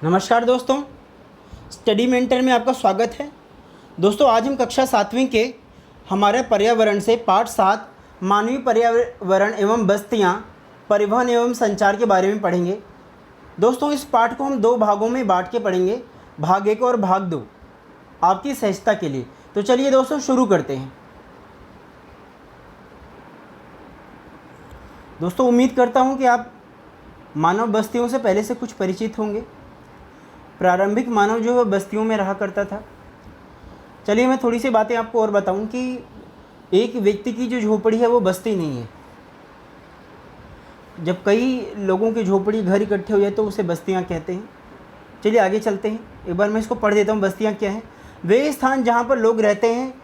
नमस्कार दोस्तों, study mentor में आपका स्वागत है। दोस्तों, आज हम कक्षा 7वीं के हमारे पर्यावरण से पाठ 7 मानवीय पर्यावरण एवं बस्तियां, परिवहन एवं संचार के बारे में पढ़ेंगे। दोस्तों, इस पाठ को हम 2 भागों में बांट के पढ़ेंगे, भाग 1 और भाग 2, आपकी सहजता के लिए। तो चलिए दोस्तों शुरू करते हैं। दोस्तों, उम्मीद करता हूं कि आप मानव बस्तियों से पहले से कुछ परिचित होंगे। प्रारंभिक मानव जो है बस्तियों में रहा करता था। चलिए मैं थोड़ी सी बातें आपको और बताऊं कि एक व्यक्ति की जो झोपड़ी है वो बस्ती नहीं है। जब कई लोगों की झोपड़ी घर इकट्ठे हो जाए तो उसे बस्तियां कहते हैं। चलिए आगे चलते हैं, एक बार मैं इसको पढ़ देता हूँ। बस्तियां क्या हैं? वे स्थान जहाँ पर लोग रहते हैं,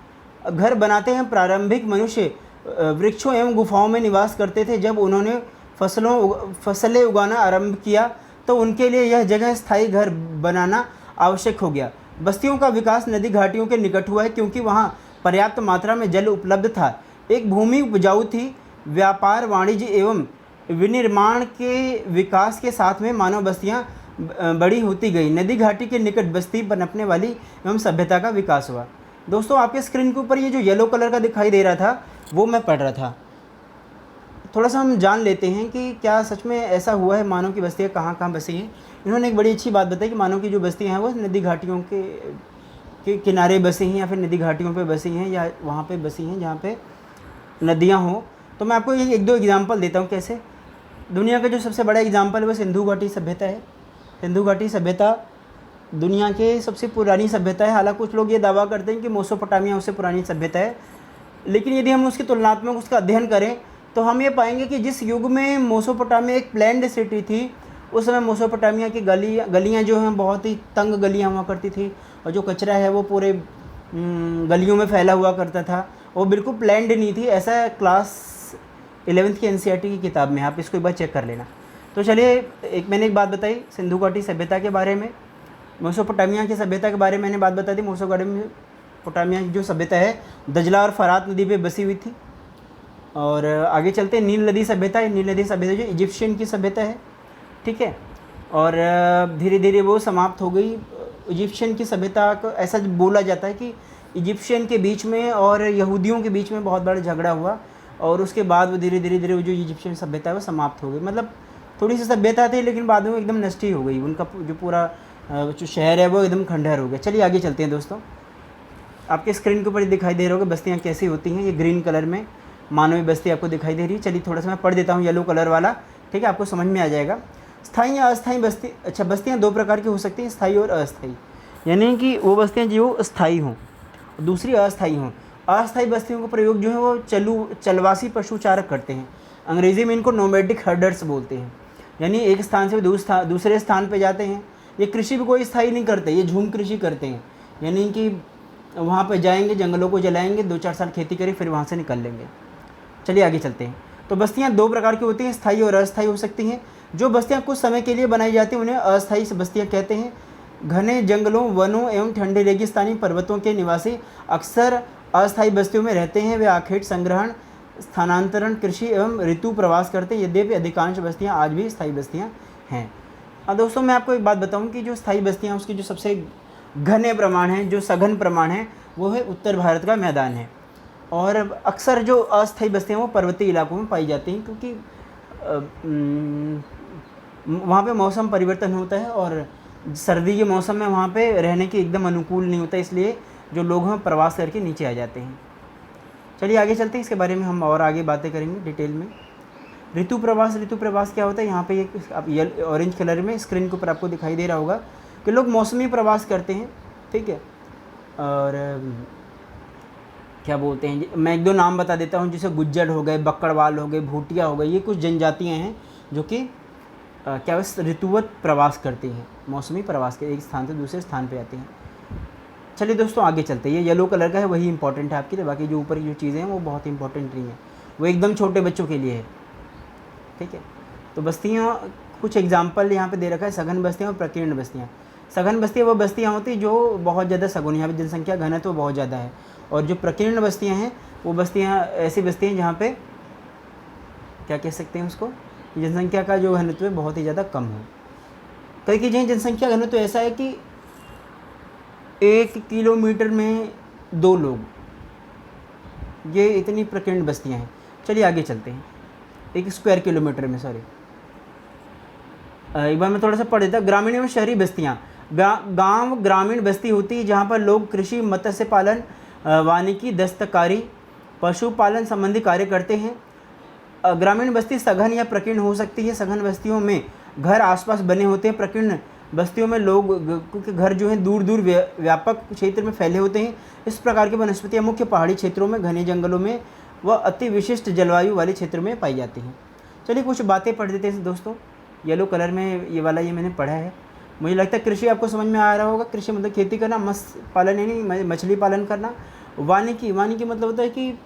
घर बनाते हैं। प्रारंभिक मनुष्य वृक्षों एवं गुफाओं में निवास करते थे। जब उन्होंने फसलें उगाना आरंभ किया तो उनके लिए यह जगह स्थायी घर बनाना आवश्यक हो गया। बस्तियों का विकास नदी घाटियों के निकट हुआ है क्योंकि वहाँ पर्याप्त मात्रा में जल उपलब्ध था। एक भूमि उपजाऊ थी। व्यापार, वाणिज्य एवं विनिर्माण के विकास के साथ में मानव बस्तियाँ बड़ी होती गई। नदी घाटी के निकट बस्ती पनपने वाली एवं सभ्यता का विकास हुआ। दोस्तों, आपके स्क्रीन के ऊपर ये जो येलो कलर का दिखाई दे रहा था वो मैं पढ़ रहा था। थोड़ा सा हम जान लेते हैं कि क्या सच में ऐसा हुआ है, मानव की बस्तियाँ कहाँ कहाँ बसी हैं। इन्होंने एक बड़ी अच्छी बात बताई कि मानव की जो बस्तियाँ हैं वो नदी घाटियों के किनारे बसी हैं, या फिर नदी घाटियों पे बसी हैं, या वहाँ पे बसी हैं जहाँ पे नदियाँ हों। तो मैं आपको एक दो एग्जांपल देता हूँ कैसे। दुनिया का जो सबसे बड़ा एग्जांपल है वो सिंधु घाटी सभ्यता है। सिंधु घाटी सभ्यता दुनिया की सबसे पुरानी सभ्यता है। हालांकि कुछ लोग ये दावा करते हैं कि मेसोपोटामिया उससे पुरानी सभ्यता है, लेकिन यदि हम उसकी तुलनात्मक उसका अध्ययन करें तो हम ये पाएंगे कि जिस युग में मेसोपोटामिया एक प्लैन्ड सिटी थी, उस समय मेसोपोटामिया की गलियाँ जो हैं बहुत ही तंग गलियाँ हुआ करती थी, और जो कचरा है वो पूरे गलियों में फैला हुआ करता था। वो बिल्कुल प्लैन्ड नहीं थी। ऐसा क्लास 11th की NCERT की किताब में, आप इसको एक बार चेक कर लेना। तो चलिए, मैंने एक बात बताई सिंधु घाटी सभ्यता के बारे में। मेसोपोटामिया की सभ्यता के बारे में मैंने बात बता दी। मेसोपोटामिया की जो सभ्यता है दजला और फरात नदी पे बसी हुई थी। और आगे चलते हैं, नील नदी सभ्यता है। नील नदी सभ्यता जो इजिप्शियन की सभ्यता है, ठीक है, और धीरे धीरे वो समाप्त हो गई। इजिप्शियन की सभ्यता को ऐसा बोला जाता है कि इजिप्शियन के बीच में और यहूदियों के बीच में बहुत बड़ा झगड़ा हुआ, और उसके बाद वो धीरे धीरे वो जो इजिप्शियन सभ्यता है वो समाप्त हो गई। मतलब थोड़ी सी सभ्यता थी, लेकिन बाद में एकदम नष्ट ही हो गई। उनका जो पूरा जो शहर है वो एकदम खंडहर हो गया। चलिए आगे चलते हैं दोस्तों। आपके स्क्रीन के ऊपर दिखाई दे रहा होगा बस्तियाँ कैसी होती हैं। ये ग्रीन कलर में मानवीय बस्ती आपको दिखाई दे रही है। चलिए थोड़ा सा मैं पढ़ देता हूँ येलो कलर वाला, ठीक है, आपको समझ में आ जाएगा। स्थायी या अस्थायी बस्ती। अच्छा, बस्तियाँ 2 प्रकार की हो सकती हैं, स्थायी और अस्थायी। यानी कि वो बस्तियाँ जो स्थायी हों, दूसरी अस्थायी हों। अस्थायी बस्तियों का प्रयोग जो है वो चलवासी पशुचारक करते हैं। अंग्रेज़ी में इनको नोमैडिक हर्डर्स बोलते हैं। यानी एक स्थान से दूसरे स्थान पर जाते हैं। ये कृषि भी कोई स्थायी नहीं करते, ये झूम कृषि करते हैं। यानी कि वहाँ पर जाएंगे, जंगलों को जलाएंगे, 2-4 साल खेती करें, फिर वहाँ से निकल लेंगे। चलिए आगे चलते हैं। तो बस्तियाँ 2 प्रकार की होती हैं, स्थायी और अस्थायी हो सकती हैं। जो बस्तियाँ कुछ समय के लिए बनाई जाती हैं उन्हें अस्थायी बस्तियाँ कहते हैं। घने जंगलों, वनों एवं ठंडे रेगिस्तानी पर्वतों के निवासी अक्सर अस्थायी बस्तियों में रहते हैं। वे आखेट संग्रहण, स्थानांतरण, कृषि एवं ऋतु प्रवास करते हैं। यद्यपि अधिकांश बस्तियाँ आज भी स्थायी बस्तियाँ हैं। अब दोस्तों, मैं आपको एक बात बताऊँ कि जो स्थायी बस्तियाँ उसकी जो सबसे घने प्रमाण है, जो सघन प्रमाण है, वो है उत्तर भारत का मैदान है। और अक्सर जो अस्थायी बस्तियाँ वो पर्वतीय इलाकों में पाई जाती हैं, क्योंकि वहाँ पे मौसम परिवर्तन होता है और सर्दी के मौसम में वहाँ पे रहने के एकदम अनुकूल नहीं होता, इसलिए जो लोग हैं प्रवास करके नीचे आ जाते हैं। चलिए आगे चलते हैं, इसके बारे में हम और आगे बातें करेंगे डिटेल में। ऋतु प्रवास क्या होता है? यहाँ पे एक ऑरेंज कलर में स्क्रीन के ऊपर आपको दिखाई दे रहा होगा कि लोग मौसमी प्रवास करते हैं, ठीक है। और क्या बोलते हैं, मैं 1-2 नाम बता देता हूँ, जैसे गुज्जर हो गए, बक्कड़वाल हो गए, भूटिया हो गए। ये कुछ जनजातियाँ हैं जो कि क्या ऋतुवत प्रवास करती हैं, मौसमी प्रवास के एक स्थान से दूसरे स्थान पे जाती हैं। चलिए दोस्तों आगे चलते हैं। ये येलो कलर का है, वही इंपॉर्टेंट है आपकी, तो बाकी जो ऊपर की जो चीज़ें हैं वो बहुत इंपॉर्टेंट नहीं है, वो एकदम छोटे बच्चों के लिए है, ठीक है। तो बस्तियाँ कुछ एग्जाम्पल यहाँ पे दे रखा है, सघन बस्तियाँ और प्रकीर्ण बस्तियाँ। सघन बस्तियाँ वो बस्तियाँ होती जो बहुत ज़्यादा सघन, यहाँ पर जनसंख्या घनत्व तो बहुत ज़्यादा है। और जो प्रकीर्ण बस्तियाँ हैं वो बस्तियाँ ऐसी बस्तियाँ जहाँ पे क्या कह सकते हैं उसको, जनसंख्या का जो घनत्व है बहुत ही ज़्यादा कम हो। कई की जनसंख्या घनत्व तो ऐसा है कि 1 किलोमीटर में 2 लोग, ये इतनी प्रकीर्ण बस्तियां हैं। चलिए आगे चलते हैं। 1 स्क्वायर किलोमीटर में, सॉरी, एक बार मैं थोड़ा सा पढ़ देता। ग्रामीण एवं शहरी बस्तियाँ। गांव ग्रामीण बस्ती होती है जहाँ पर लोग कृषि, मत्स्य पालन, वानिकी, दस्तकारी, पशुपालन संबंधी कार्य करते हैं। ग्रामीण बस्ती सघन या प्रकीर्ण हो सकती है। सघन बस्तियों में घर आसपास बने होते हैं। प्रकीर्ण बस्तियों में लोग के घर जो हैं दूर दूर व्यापक क्षेत्र में फैले होते हैं। इस प्रकार की वनस्पतियाँ मुख्य पहाड़ी क्षेत्रों में, घने जंगलों में व अति विशिष्ट जलवायु वाले क्षेत्रों में पाई जाती हैं। चलिए कुछ बातें पढ़ देते हैं दोस्तों। येलो कलर में ये वाला ये मैंने पढ़ा है। मुझे लगता है कृषि आपको समझ में आ रहा होगा। कृषि मतलब खेती करना, मत्स्य पालन यानी मछली पालन करना। वानिकी, वानिकी मतलब होता है कि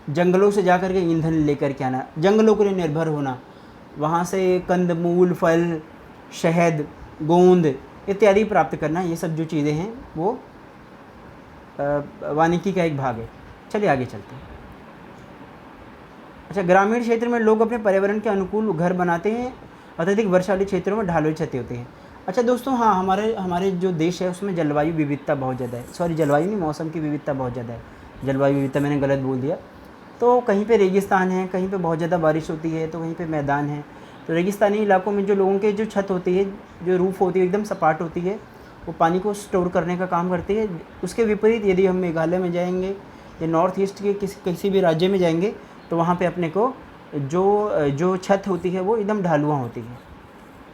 जंगलों से जा कर के ईंधन लेकर के आना, जंगलों के लिए निर्भर होना, वहाँ से कंदमूल, फल, शहद, गोंद इत्यादि प्राप्त करना। ये सब जो चीज़ें हैं वो वानिकी का एक भाग है। चलिए आगे चलते हैं। अच्छा, ग्रामीण क्षेत्र में लोग अपने पर्यावरण के अनुकूल घर बनाते हैं। अत्यधिक वर्षा वाले क्षेत्रों में ढालू छतें होती हैं। अच्छा दोस्तों, हाँ, हमारे जो देश है उसमें जलवायु विविधता बहुत ज़्यादा है। सॉरी, जलवायु नहीं, मौसम की विविधता बहुत ज़्यादा है। जलवायु विविधता मैंने गलत बोल दिया। तो कहीं पे रेगिस्तान है, कहीं पे बहुत ज़्यादा बारिश होती है, तो कहीं पे मैदान है। तो रेगिस्तानी इलाकों में जो लोगों के जो छत होती है, जो रूफ़ होती है, एकदम सपाट होती है, वो पानी को स्टोर करने का काम करती है। उसके विपरीत यदि हम मेघालय में जाएंगे या नॉर्थ ईस्ट के किसी भी राज्य में जाएंगे तो वहाँ पे अपने को जो छत होती है वो एकदम ढालुआ होती है,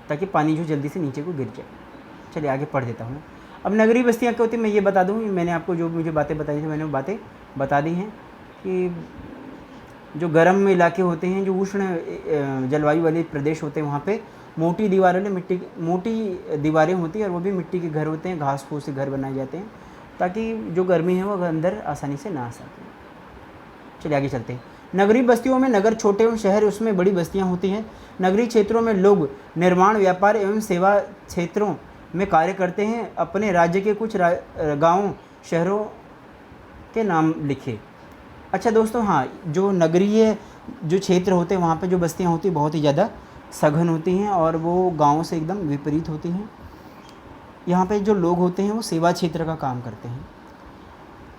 ताकि पानी जो जल्दी से नीचे को गिर जाए। चलिए आगे पढ़ देता हूँ। अब नगरीय बस्तियाँ क्या होती हैं मैं ये बता दूँ। मैंने आपको जो मुझे बातें बताई थी मैंने वो बातें बता दी हैं कि जो गर्म इलाके होते हैं, जो उष्ण जलवायु वाले प्रदेश होते हैं, वहाँ पे मोटी दीवारें होती हैं और वो भी मिट्टी के घर होते हैं। घास फूस से घर बनाए जाते हैं ताकि जो गर्मी है वो अंदर आसानी से ना आ सके। चलिए आगे चलते हैं। नगरीय बस्तियों में, नगर छोटे एवं शहर उसमें बड़ी बस्तियां होती हैं। नगरीय क्षेत्रों में लोग निर्माण, व्यापार एवं सेवा क्षेत्रों में कार्य करते हैं। अपने राज्य के कुछ गाँवों, शहरों के नाम लिखे। अच्छा दोस्तों, हाँ, जो नगरीय जो क्षेत्र होते हैं वहाँ पे जो बस्तियाँ होती हैं बहुत ही ज़्यादा सघन होती हैं और वो गाँव से एकदम विपरीत होती हैं। यहाँ पे जो लोग होते हैं वो सेवा क्षेत्र का काम करते हैं।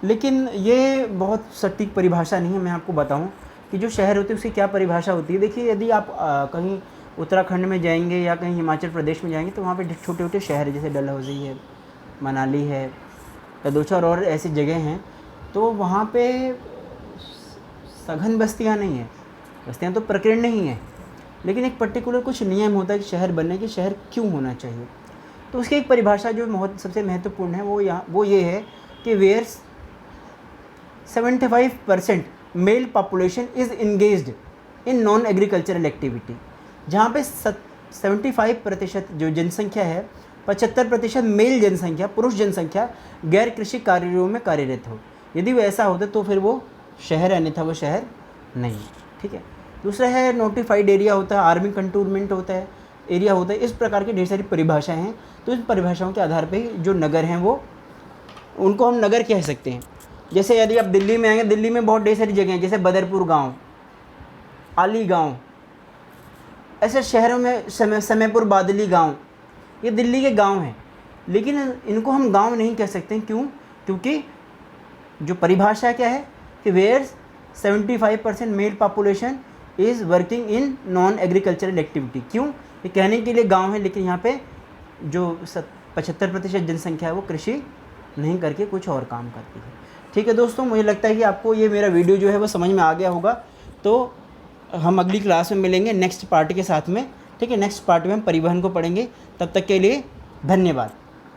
लेकिन ये बहुत सटीक परिभाषा नहीं है। मैं आपको बताऊं कि जो शहर होते हैं उसकी क्या परिभाषा होती है। देखिए, यदि आप कहीं उत्तराखंड में जाएंगे या कहीं हिमाचल प्रदेश में जाएंगे तो वहाँ पे छोटे छोटे शहर जैसे डलहौजी है, मनाली है, या 2-4 और ऐसी जगह हैं, तो वहाँ पे सघन बस्तियाँ नहीं हैं। बस्तियाँ तो प्रकीर्ण नहीं है, लेकिन एक पर्टिकुलर कुछ नियम होता है कि शहर बनने के, शहर क्यों होना चाहिए। तो उसकी एक परिभाषा जो सबसे महत्वपूर्ण है वो ये है कि where 75% male population is engaged in non agricultural activity. जहाँ पे 75% जो जनसंख्या है, 75% मेल जनसंख्या, पुरुष जनसंख्या गैर कृषि कार्यों में कार्यरत हो। यदि वो ऐसा होता तो फिर वो शहर है, अन्यथा वो शहर नहीं। ठीक है। दूसरा है नोटिफाइड एरिया होता है, आर्मी कंटोनमेंट होता है, एरिया होता है। इस प्रकार की ढेर सारी परिभाषाएँ हैं। तो इन परिभाषाओं के आधार पर जो नगर हैं वो उनको हम नगर कह सकते हैं। जैसे यदि आप दिल्ली में आएंगे, दिल्ली में बहुत ढेर सारी जगह हैं, जैसे बदरपुर गांव, आली गांव, ऐसे शहरों में समयपुर, बादली गांव, ये दिल्ली के गांव हैं। लेकिन इनको हम गांव नहीं कह सकते। क्यों? क्योंकि जो परिभाषा क्या है कि where 75% male population is working in non agricultural activity. क्यों? ये कहने के लिए गाँव है, लेकिन यहाँ पर जो 75% जनसंख्या है वो कृषि नहीं करके कुछ और काम करती है। ठीक है दोस्तों, मुझे लगता है कि आपको ये मेरा वीडियो जो है वो समझ में आ गया होगा। तो हम अगली क्लास में मिलेंगे नेक्स्ट पार्ट के साथ में। ठीक है, नेक्स्ट पार्ट में हम परिवहन को पढ़ेंगे। तब तक के लिए धन्यवाद।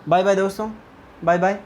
बाय बाय दोस्तों, बाय बाय।